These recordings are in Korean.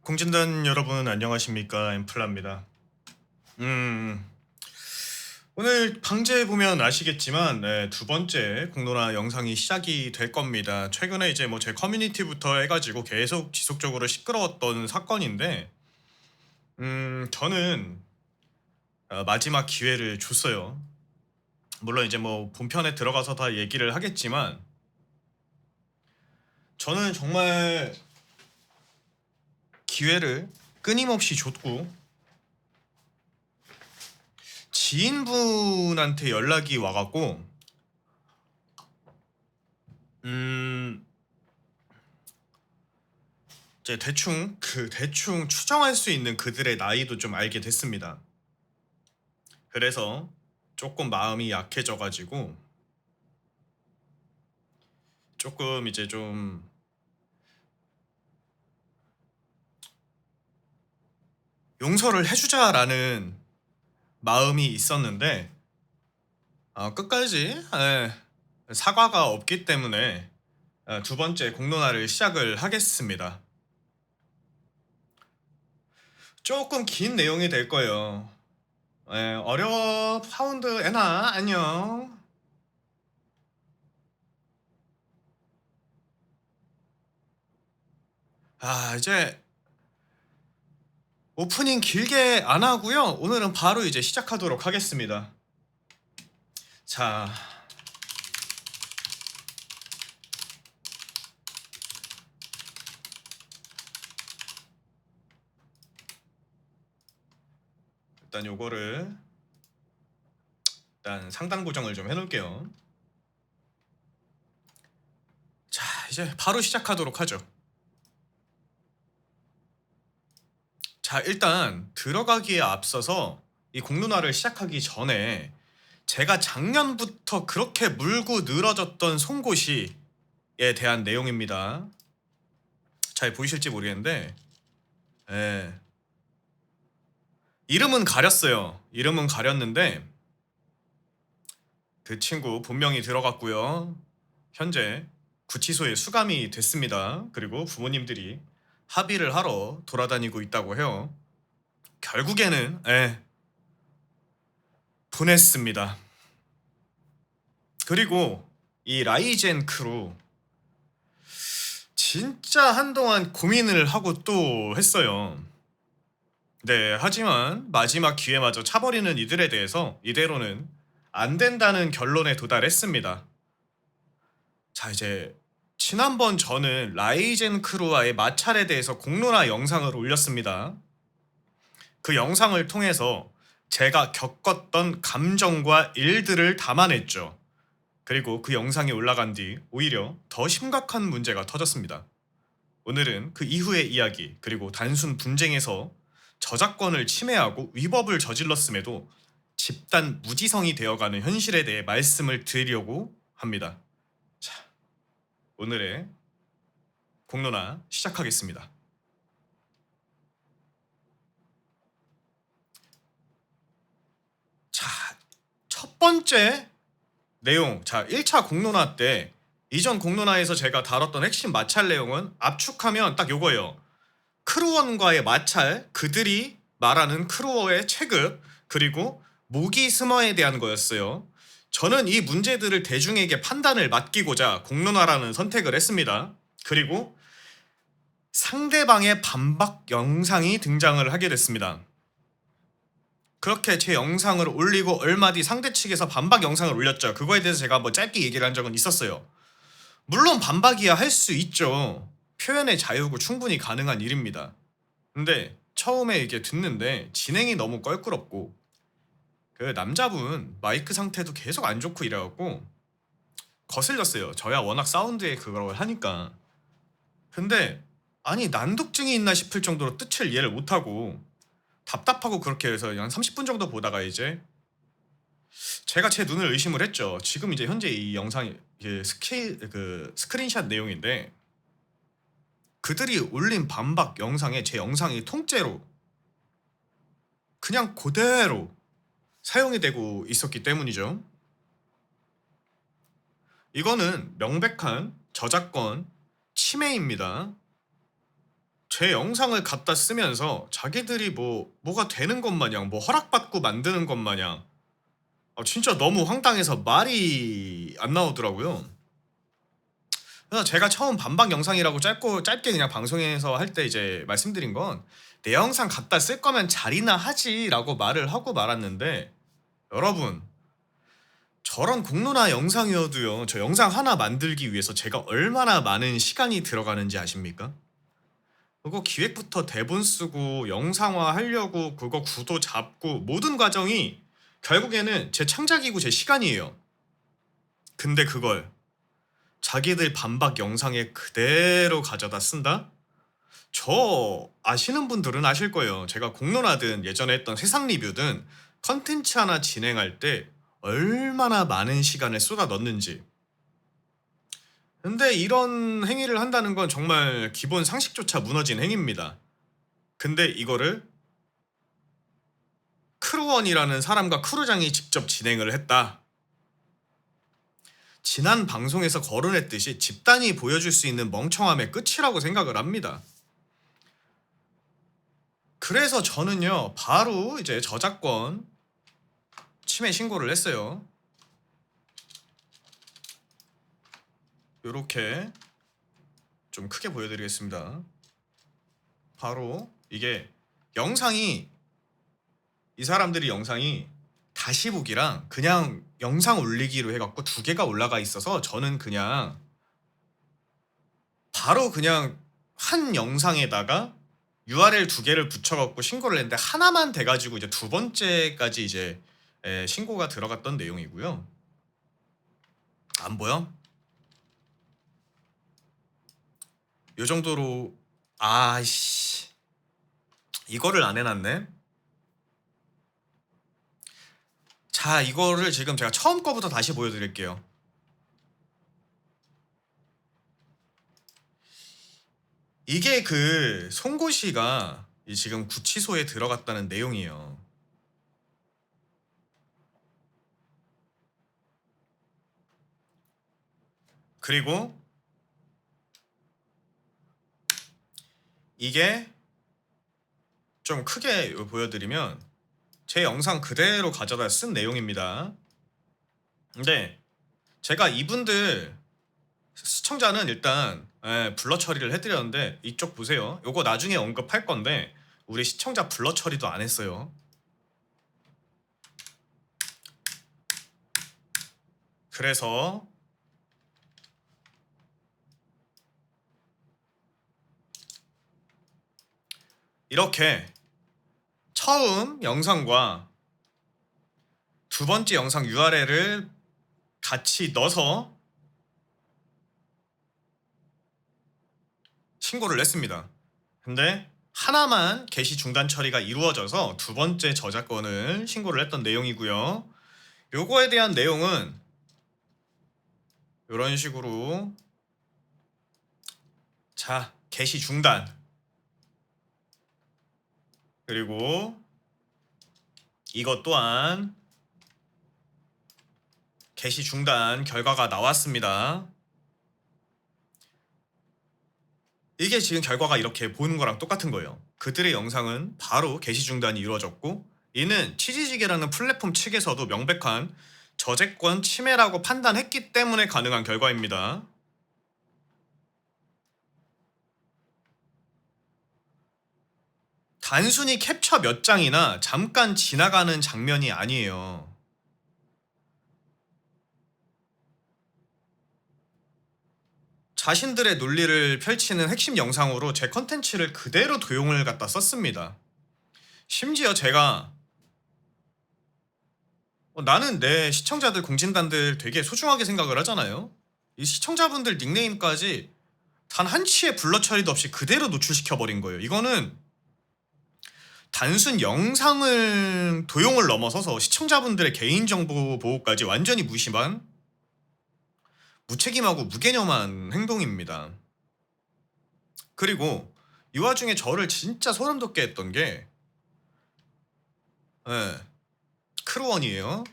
공진단 여러분 안녕하십니까? 엠플라입니다. 음, 오늘 방제 보면 아시겠지만 두 번째 공론화 영상이 시작이 될 겁니다. 최근에 이제 뭐 제 커뮤니티부터 해가지고 계속 지속적으로 시끄러웠던 사건인데 저는 마지막 기회를 줬어요. 물론 이제 뭐 본편에 들어가서 다 얘기를 하겠지만 저는 정말 기회를 끊임없이 줬고 지인분한테 연락이 와갖고 음 이제 대충 추정할 수 있는 그들의 나이도 좀 알게 됐습니다. 그래서 조금 마음이 약해져가지고 조금 이제 좀 용서를 해주자라는 마음이 있었는데 끝까지 사과가 없기 때문에 두 번째 공론화를 시작을 하겠습니다. 조금 긴 내용이 될 거예요. 어려워 파운드 애나 안녕. 이제 오프닝 길게 안 하고요. 오늘은 바로 이제 시작하도록 하겠습니다. 자, 일단 요거를 일단 상단 고정을 좀 해놓을게요. 자, 이제 바로 시작하도록 하죠. 자, 일단 들어가기에 앞서서 이 공론화를 시작하기 전에 제가 작년부터 그렇게 물고 늘어졌던 송곳이에 대한 내용입니다. 잘 보이실지 모르겠는데 이름은 가렸어요. 이름은 가렸는데 그 친구 분명히 들어갔고요. 현재 구치소에 수감이 됐습니다. 그리고 부모님들이 합의를 하러 돌아다니고 있다고 해요. 결국에는 보냈습니다. 그리고 이 라이젠 크루 진짜 한동안 고민을 하고 또 했어요. 네, 하지만 마지막 기회마저 차버리는 이들에 대해서 이대로는 안 된다는 결론에 도달했습니다. 자, 이제 지난번 저는 라이젠 크루와의 마찰에 대해서 공론화 영상을 올렸습니다. 그 영상을 통해서 제가 겪었던 감정과 일들을 담아냈죠. 그리고 그 영상이 올라간 뒤 오히려 더 심각한 문제가 터졌습니다. 오늘은 그 이후의 이야기, 그리고 단순 분쟁에서 저작권을 침해하고 위법을 저질렀음에도 집단 무지성이 되어가는 현실에 대해 말씀을 드리려고 합니다. 자, 오늘의 공론화 시작하겠습니다. 자, 첫 번째 내용. 자, 1차 공론화 때 이전 공론화에서 제가 다뤘던 핵심 마찰 내용은 압축하면 딱 요거예요. 크루원과의 마찰, 그들이 말하는 크루어의 체급, 그리고 모기 스머에 대한 거였어요. 저는 이 문제들을 대중에게 판단을 맡기고자 공론화라는 선택을 했습니다. 그리고 상대방의 반박 영상이 등장을 하게 됐습니다. 그렇게 제 영상을 올리고 얼마 뒤 상대 측에서 반박 영상을 올렸죠. 그거에 대해서 제가 뭐 짧게 얘기를 한 적은 있었어요. 물론 반박이야 할 수 있죠. 표현의 자유고 충분히 가능한 일입니다. 근데 처음에 이게 듣는데 진행이 너무 껄끄럽고 그 남자분 마이크 상태도 계속 안 좋고 이래갖고 거슬렸어요. 저야 워낙 사운드에 그걸 하니까. 근데 아니 난독증이 있나 싶을 정도로 뜻을 이해를 못하고 답답하고 그렇게 해서 한 30분 정도 보다가 이제 제가 제 눈을 의심을 했죠. 지금 이제 현재 이 영상이 스크린샷 내용인데 그들이 올린 반박 영상에 제 영상이 통째로 그냥 그대로 사용이 되고 있었기 때문이죠. 이거는 명백한 저작권 침해입니다. 제 영상을 갖다 쓰면서 자기들이 뭐가 되는 것 마냥 뭐 허락받고 만드는 것 마냥 진짜 너무 황당해서 말이 안 나오더라고요. 그래서 제가 처음 반박 영상이라고 짧게 그냥 방송에서 할 때 이제 말씀드린 건 내 영상 갖다 쓸 거면 잘이나 하지라고 말을 하고 말았는데 여러분 저런 공론화 영상이어도요 저 영상 하나 만들기 위해서 제가 얼마나 많은 시간이 들어가는지 아십니까? 그거 기획부터 대본 쓰고 영상화 하려고 그거 구도 잡고 모든 과정이 결국에는 제 창작이고 제 시간이에요. 근데 그걸 자기들 반박 영상에 그대로 가져다 쓴다? 저 아시는 분들은 아실 거예요. 제가 공론화든 예전에 했던 세상 리뷰든 컨텐츠 하나 진행할 때 얼마나 많은 시간을 쏟아 넣는지. 근데 이런 행위를 한다는 건 정말 기본 상식조차 무너진 행위입니다. 근데 이거를 크루원이라는 사람과 크루장이 직접 진행을 했다. 지난 방송에서 거론했듯이 집단이 보여줄 수 있는 멍청함의 끝이라고 생각을 합니다. 그래서 저는요 바로 이제 저작권 침해 신고를 했어요. 요렇게 좀 크게 보여드리겠습니다. 바로 이게 영상이 이 사람들이 영상이 다시 보기랑 그냥 영상 올리기로 해갖고 두 개가 올라가 있어서 저는 그냥 바로 그냥 한 영상에다가 URL 두 개를 붙여갖고 신고를 했는데 하나만 돼가지고 이제 두 번째까지 이제 신고가 들어갔던 내용이고요. 안 보여? 요 정도로 아이씨 이거를 안 해놨네. 자 이거를 지금 제가 처음 거부터 다시 보여드릴게요. 이게 그 송고시가 지금 구치소에 들어갔다는 내용이에요. 그리고 이게 좀 크게 보여드리면 제 영상 그대로 가져다 쓴 내용입니다. 근데 제가 이분들 시청자는 일단 블러 처리를 해드렸는데 이쪽 보세요. 요거 나중에 언급할 건데 우리 시청자 블러 처리도 안 했어요. 그래서 이렇게 처음 영상과 두 번째 영상 URL을 같이 넣어서 신고를 했습니다. 근데 하나만 게시 중단 처리가 이루어져서 두 번째 저작권을 신고를 했던 내용이고요. 요거에 대한 내용은 이런 식으로 자 게시 중단 그리고 이것 또한 게시 중단 결과가 나왔습니다. 이게 지금 결과가 이렇게 보는 거랑 똑같은 거예요. 그들의 영상은 바로 게시 중단이 이루어졌고 이는 치지직이라는 플랫폼 측에서도 명백한 저작권 침해라고 판단했기 때문에 가능한 결과입니다. 단순히 캡처 몇 장이나 잠깐 지나가는 장면이 아니에요. 자신들의 논리를 펼치는 핵심 영상으로 제 컨텐츠를 그대로 도용을 갖다 썼습니다. 심지어 제가 나는 내 시청자들 공진단들 되게 소중하게 생각을 하잖아요. 이 시청자분들 닉네임까지 단 한치의 블러 처리도 없이 그대로 노출시켜버린 거예요. 이거는 단순 영상을 도용을 넘어서서 시청자분들의 개인정보 보호까지 완전히 무심한 무책임하고 무개념한 행동입니다. 그리고 이 와중에 저를 진짜 소름 돋게 했던 게 크루원이에요.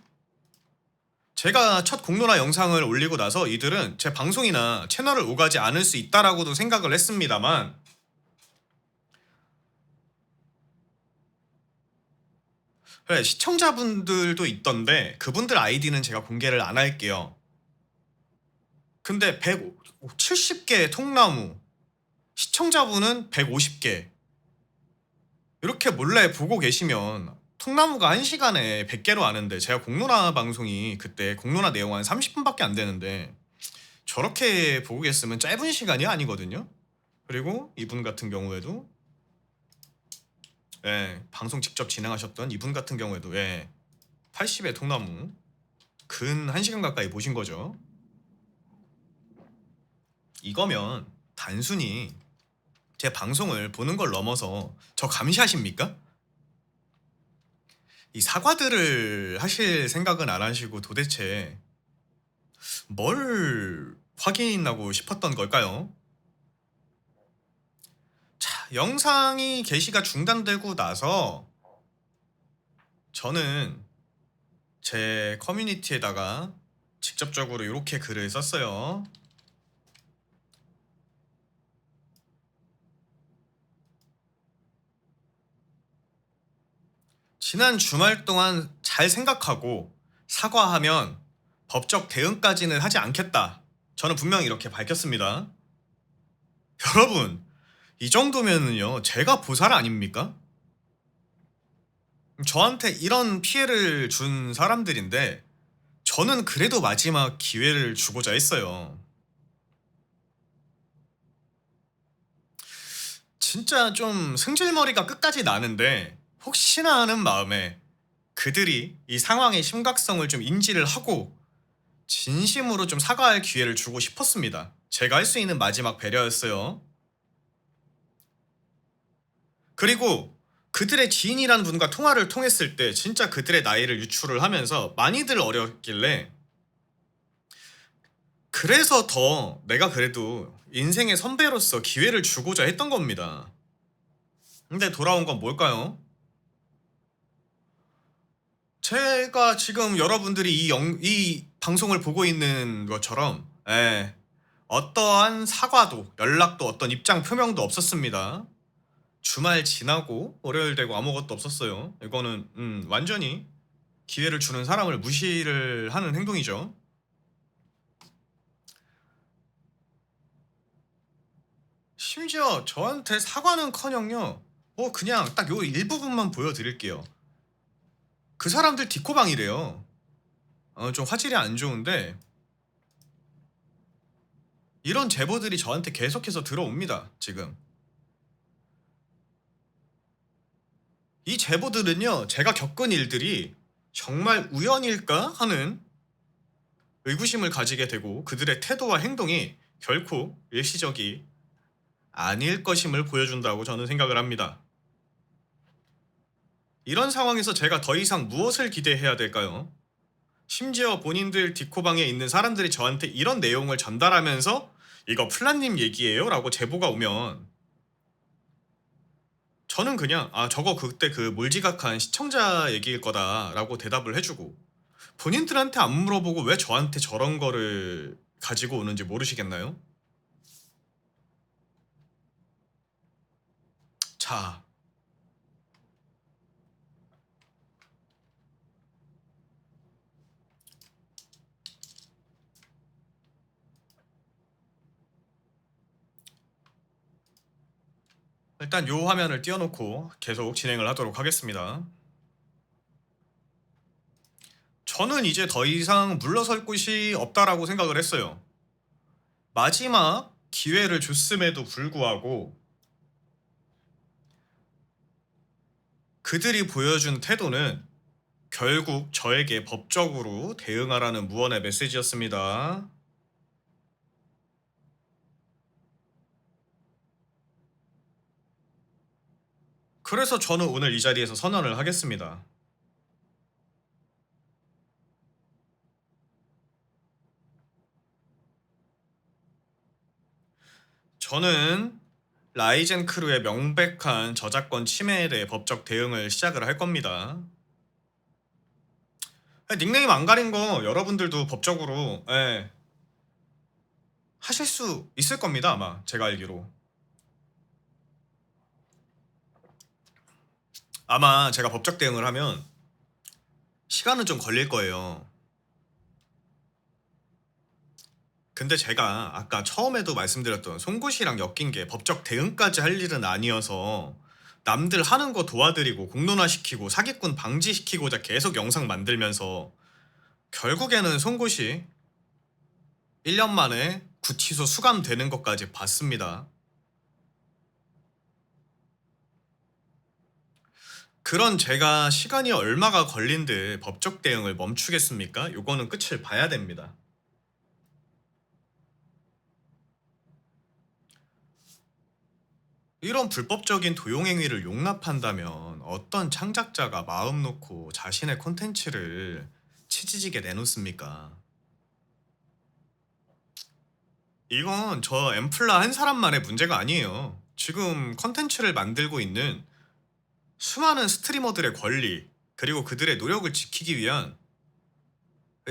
제가 첫 공론화 영상을 올리고 나서 이들은 제 방송이나 채널을 오가지 않을 수 있다라고도 생각을 했습니다만 그래, 시청자분들도 있던데 그분들 아이디는 제가 공개를 안 할게요. 근데 170개 통나무, 시청자분은 150개. 이렇게 몰래 보고 계시면 통나무가 1시간에 100개로 아는데 제가 공론화 방송이 그때 공론화 내용 한 30분밖에 안 되는데 저렇게 보고 계시면 짧은 시간이 아니거든요. 그리고 이분 같은 경우에도 방송 직접 진행하셨던 이분 같은 경우에도 80의 통나무 근 1시간 가까이 보신 거죠. 이거면 단순히 제 방송을 보는 걸 넘어서 저 감시하십니까? 이 사과들을 하실 생각은 안 하시고 도대체 뭘 확인하고 싶었던 걸까요? 자, 영상이 게시가 중단되고 나서 저는 제 커뮤니티에다가 직접적으로 이렇게 글을 썼어요. 지난 주말 동안 잘 생각하고 사과하면 법적 대응까지는 하지 않겠다. 저는 분명히 이렇게 밝혔습니다. 여러분, 이 정도면은요, 제가 보살 아닙니까? 저한테 이런 피해를 준 사람들인데 저는 그래도 마지막 기회를 주고자 했어요. 진짜 좀 승질머리가 끝까지 나는데 혹시나 하는 마음에 그들이 이 상황의 심각성을 좀 인지를 하고 진심으로 좀 사과할 기회를 주고 싶었습니다. 제가 할 수 있는 마지막 배려였어요. 그리고 그들의 지인이라는 분과 통화를 통했을 때 진짜 그들의 나이를 유출을 하면서 많이들 어렸길래 그래서 더 내가 그래도 인생의 선배로서 기회를 주고자 했던 겁니다. 근데 돌아온 건 뭘까요? 제가 지금 여러분들이 이 방송을 보고 있는 것처럼 어떠한 사과도 연락도 어떤 입장 표명도 없었습니다. 주말 지나고 월요일 되고 아무것도 없었어요. 이거는 완전히 기회를 주는 사람을 무시를 하는 행동이죠. 심지어 저한테 사과는커녕요. 그냥 딱 요 일부분만 보여드릴게요. 그 사람들 디코방이래요. 좀 화질이 안 좋은데 이런 제보들이 저한테 계속해서 들어옵니다. 지금 이 제보들은요, 제가 겪은 일들이 정말 우연일까 하는 의구심을 가지게 되고 그들의 태도와 행동이 결코 일시적이 아닐 것임을 보여준다고 저는 생각을 합니다. 이런 상황에서 제가 더 이상 무엇을 기대해야 될까요? 심지어 본인들 디코방에 있는 사람들이 저한테 이런 내용을 전달하면서 이거 플란님 얘기예요? 라고 제보가 오면 저는 그냥 저거 그때 그 몰지각한 시청자 얘기일 거다 라고 대답을 해주고 본인들한테 안 물어보고 왜 저한테 저런 거를 가지고 오는지 모르시겠나요? 자, 일단 요 화면을 띄워놓고 계속 진행을 하도록 하겠습니다. 저는 이제 더 이상 물러설 곳이 없다라고 생각을 했어요. 마지막 기회를 줬음에도 불구하고 그들이 보여준 태도는 결국 저에게 법적으로 대응하라는 무언의 메시지였습니다. 그래서 저는 오늘 이 자리에서 선언을 하겠습니다. 저는 라이젠 크루의 명백한 저작권 침해에 대해 법적 대응을 시작을 할 겁니다. 닉네임 안 가린 거 여러분들도 법적으로 하실 수 있을 겁니다. 아마 제가 알기로. 아마 제가 법적 대응을 하면 시간은 좀 걸릴 거예요. 근데 제가 아까 처음에도 말씀드렸던 송곳이랑 엮인 게 법적 대응까지 할 일은 아니어서 남들 하는 거 도와드리고 공론화시키고 사기꾼 방지시키고자 계속 영상 만들면서 결국에는 송곳이 1년 만에 구치소 수감되는 것까지 봤습니다. 그런 제가 시간이 얼마가 걸린데 법적 대응을 멈추겠습니까? 요거는 끝을 봐야 됩니다. 이런 불법적인 도용행위를 용납한다면 어떤 창작자가 마음 놓고 자신의 콘텐츠를 치지직에 내놓습니까? 이건 저 엠플라 한 사람만의 문제가 아니에요. 지금 콘텐츠를 만들고 있는 수많은 스트리머들의 권리, 그리고 그들의 노력을 지키기 위한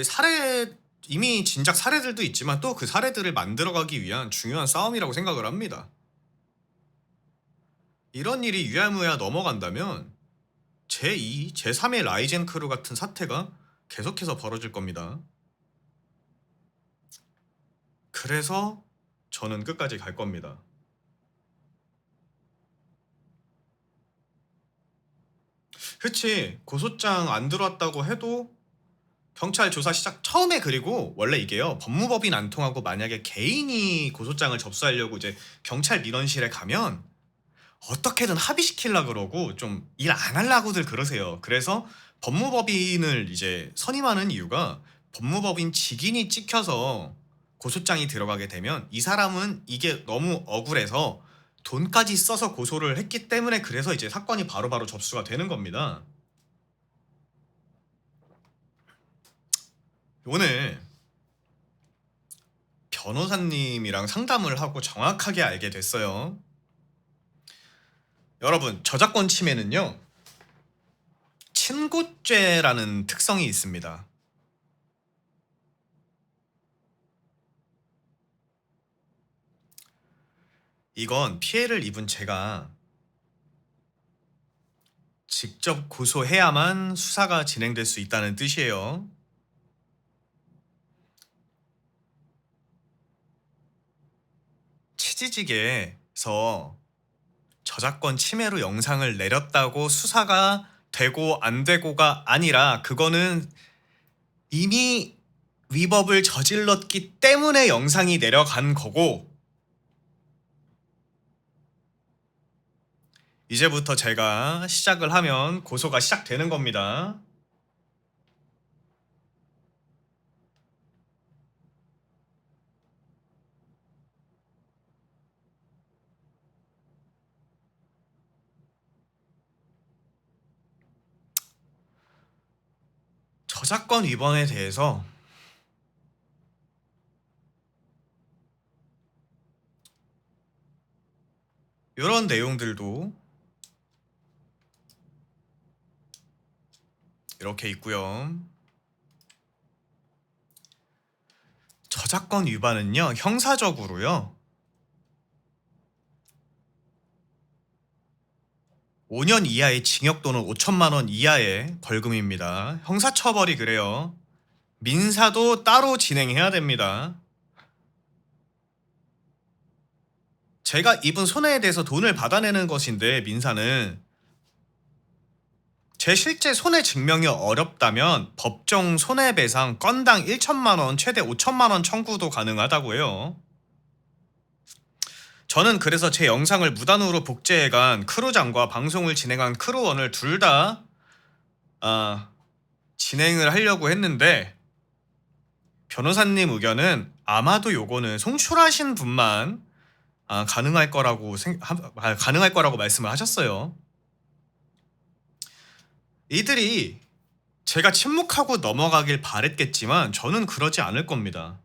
사례, 이미 진작 사례들도 있지만 또 그 사례들을 만들어가기 위한 중요한 싸움이라고 생각을 합니다. 이런 일이 유야무야 넘어간다면 제2, 제3의 라이젠 크루 같은 사태가 계속해서 벌어질 겁니다. 그래서 저는 끝까지 갈 겁니다. 그치, 고소장 안 들어왔다고 해도 경찰 조사 시작 처음에, 그리고 원래 이게요, 법무법인 안 통하고 만약에 개인이 고소장을 접수하려고 이제 경찰 민원실에 가면 어떻게든 합의시키려 그러고 좀 일 안 하려고들 그러세요. 그래서 법무법인을 이제 선임하는 이유가 법무법인 직인이 찍혀서 고소장이 들어가게 되면 이 사람은 이게 너무 억울해서 돈까지 써서 고소를 했기 때문에, 그래서 이제 사건이 바로바로 접수가 되는 겁니다. 오늘 변호사님이랑 상담을 하고 정확하게 알게 됐어요. 여러분, 저작권 침해는요, 친고죄라는 특성이 있습니다. 이건 피해를 입은 제가 직접 고소해야만 수사가 진행될 수 있다는 뜻이에요. 치지직에서 저작권 침해로 영상을 내렸다고 수사가 되고 안 되고가 아니라, 그거는 이미 위법을 저질렀기 때문에 영상이 내려간 거고, 이제부터 제가 시작을 하면 고소가 시작되는 겁니다. 저작권 위반에 대해서 이런 내용들도 이렇게 있고요. 저작권 위반은요, 형사적으로요 5년 이하의 징역 또는 5천만 원 이하의 벌금입니다. 형사처벌이 그래요. 민사도 따로 진행해야 됩니다. 제가 입은 손해에 대해서 돈을 받아내는 것인데, 민사는 제 실제 손해 증명이 어렵다면 법정 손해배상 건당 1천만 원, 최대 5천만 원 청구도 가능하다고 해요. 저는 그래서 제 영상을 무단으로 복제해간 크루장과 방송을 진행한 크루원을 둘 다 진행을 하려고 했는데, 변호사님 의견은 아마도 요거는 송출하신 분만 가능할 거라고 말씀을 하셨어요. 이들이 제가 침묵하고 넘어가길 바랬겠지만 저는 그러지 않을 겁니다.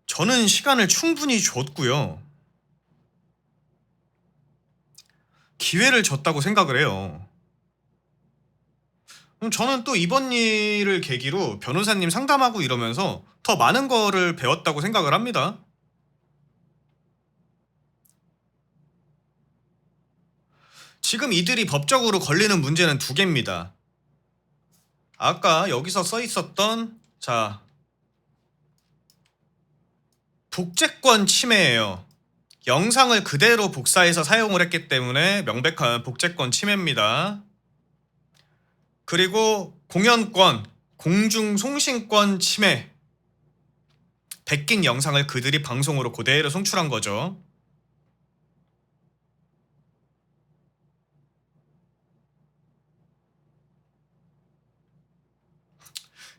저는 시간을 충분히 줬고요. 기회를 줬다고 생각을 해요. 저는 또 이번 일을 계기로 변호사님 상담하고 이러면서 더 많은 거를 배웠다고 생각을 합니다. 지금 이들이 법적으로 걸리는 문제는 두 개입니다. 아까 여기서 써 있었던 복제권 침해예요. 영상을 그대로 복사해서 사용을 했기 때문에 명백한 복제권 침해입니다. 그리고 공연권, 공중송신권 침해. 베낀 영상을 그들이 방송으로 그대로 송출한 거죠.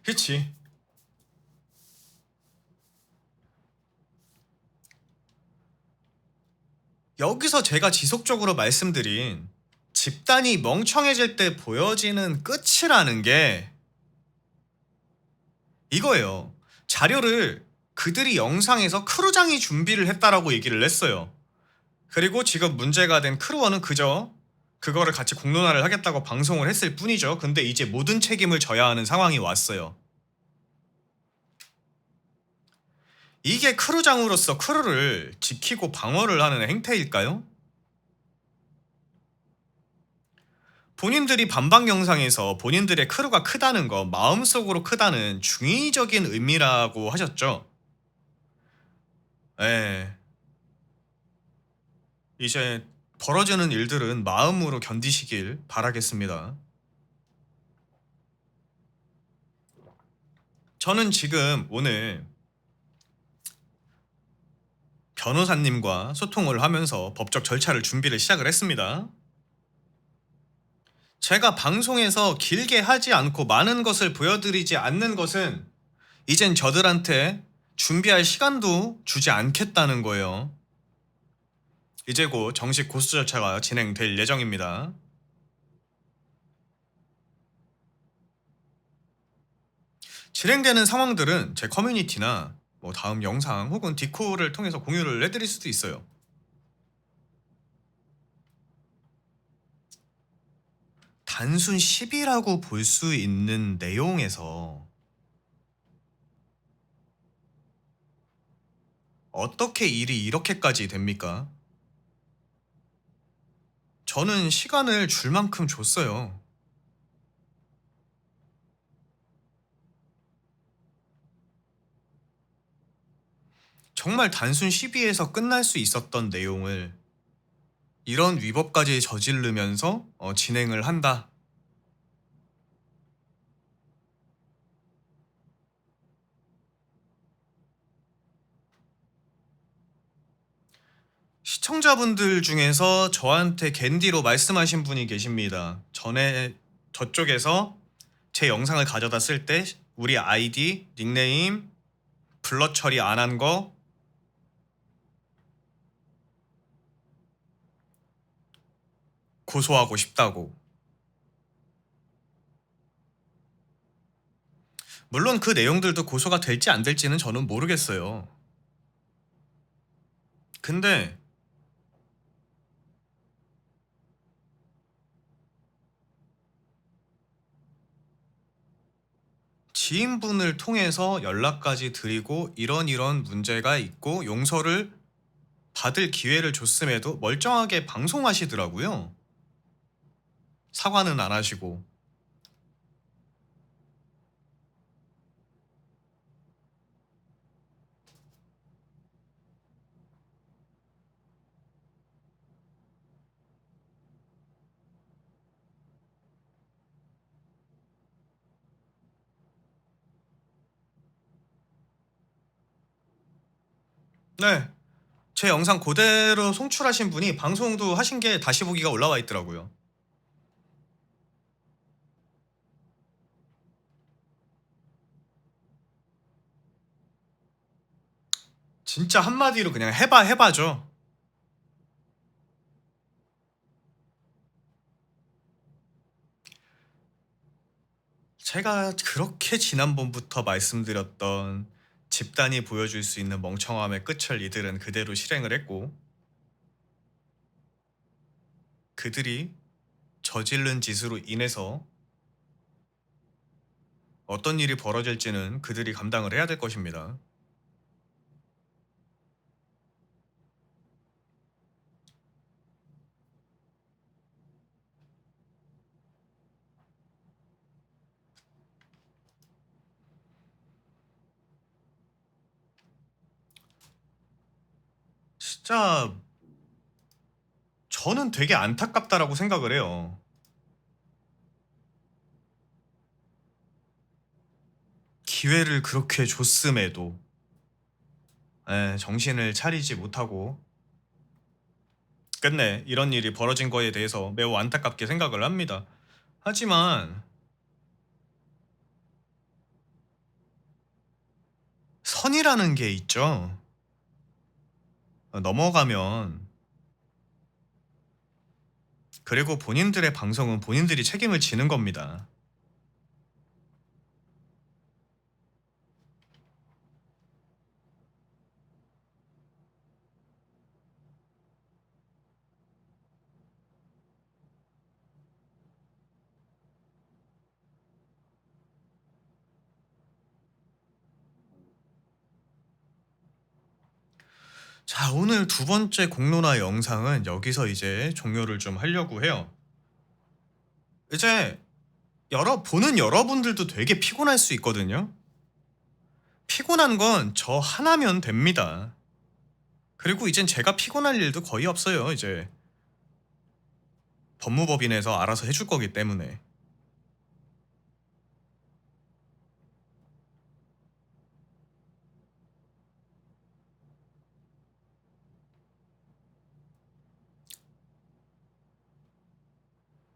그치. 여기서 제가 지속적으로 말씀드린 집단이 멍청해질 때 보여지는 끝이라는 게 이거예요. 자료를 그들이 영상에서 크루장이 준비를 했다라고 얘기를 했어요. 그리고 지금 문제가 된 크루원은 그저 그거를 같이 공론화를 하겠다고 방송을 했을 뿐이죠. 근데 이제 모든 책임을 져야 하는 상황이 왔어요. 이게 크루장으로서 크루를 지키고 방어를 하는 행태일까요? 본인들이 반박 영상에서 본인들의 크루가 크다는 거, 마음속으로 크다는 중의적인 의미라고 하셨죠? 예. 이제 벌어지는 일들은 마음으로 견디시길 바라겠습니다. 저는 지금 오늘 변호사님과 소통을 하면서 법적 절차를 준비를 시작을 했습니다. 제가 방송에서 길게 하지 않고 많은 것을 보여드리지 않는 것은 이젠 저들한테 준비할 시간도 주지 않겠다는 거예요. 이제 곧 정식 고소 절차가 진행될 예정입니다. 진행되는 상황들은 제 커뮤니티나 다음 영상 혹은 디코를 통해서 공유를 해드릴 수도 있어요. 단순 시비라고 볼 수 있는 내용에서 어떻게 일이 이렇게까지 됩니까? 저는 시간을 줄 만큼 줬어요. 정말 단순 시비에서 끝날 수 있었던 내용을 이런 위법까지 저지르면서 진행을 한다. 시청자분들 중에서 저한테 겐디로 말씀하신 분이 계십니다. 전에 저쪽에서 제 영상을 가져다 쓸 때 우리 아이디, 닉네임, 블러 처리 안 한 거 고소하고 싶다고. 물론 그 내용들도 고소가 될지 안 될지는 저는 모르겠어요. 근데 지인분을 통해서 연락까지 드리고 이런 문제가 있고 용서를 받을 기회를 줬음에도 멀쩡하게 방송하시더라고요. 사과는 안 하시고. 네. 제 영상 그대로 송출하신 분이 방송도 하신 게 다시 보기가 올라와 있더라고요. 진짜 한마디로 그냥 해봐죠. 제가 그렇게 지난번부터 말씀드렸던 집단이 보여줄 수 있는 멍청함의 끝을 이들은 그대로 실행을 했고 그들이 저지른 짓으로 인해서 어떤 일이 벌어질지는 그들이 감당을 해야 될 것입니다. 진짜 저는 되게 안타깝다라고 생각을 해요. 기회를 그렇게 줬음에도 정신을 차리지 못하고 끝내 이런 일이 벌어진 거에 대해서 매우 안타깝게 생각을 합니다. 하지만 선이라는 게 있죠. 넘어가면 그리고 본인들의 방송은 본인들이 책임을 지는 겁니다. 자, 오늘 두 번째 공론화 영상은 여기서 이제 종료를 좀 하려고 해요. 이제 보는 여러분들도 되게 피곤할 수 있거든요. 피곤한 건 저 하나면 됩니다. 그리고 이젠 제가 피곤할 일도 거의 없어요. 이제 법무법인에서 알아서 해줄 거기 때문에.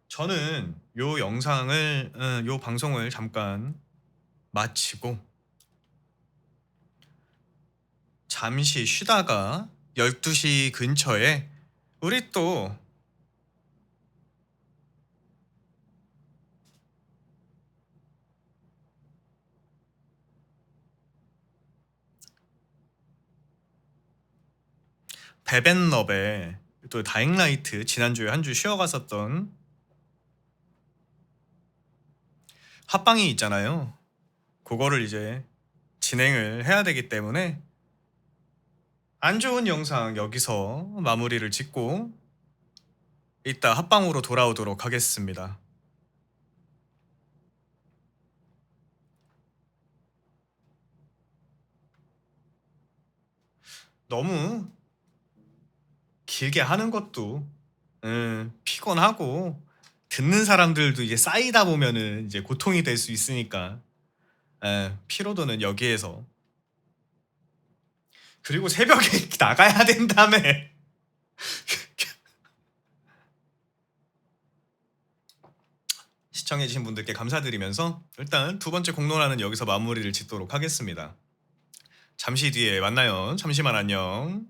저는 요 방송을 잠깐 마치고 잠시 쉬다가 12시 근처에 우리 또 베벤럽의 또 다잉라이트 지난주에 한 주 쉬어갔었던 합방이 있잖아요. 그거를 이제 진행을 해야 되기 때문에 안 좋은 영상 여기서 마무리를 짓고 이따 합방으로 돌아오도록 하겠습니다. 너무 길게 하는 것도 피곤하고 듣는 사람들도 이제 쌓이다 보면은 이제 고통이 될 수 있으니까 피로도는 여기에서. 그리고 새벽에 나가야 된다며. 시청해주신 분들께 감사드리면서 일단 두 번째 공론화는 여기서 마무리를 짓도록 하겠습니다. 잠시 뒤에 만나요. 잠시만 안녕.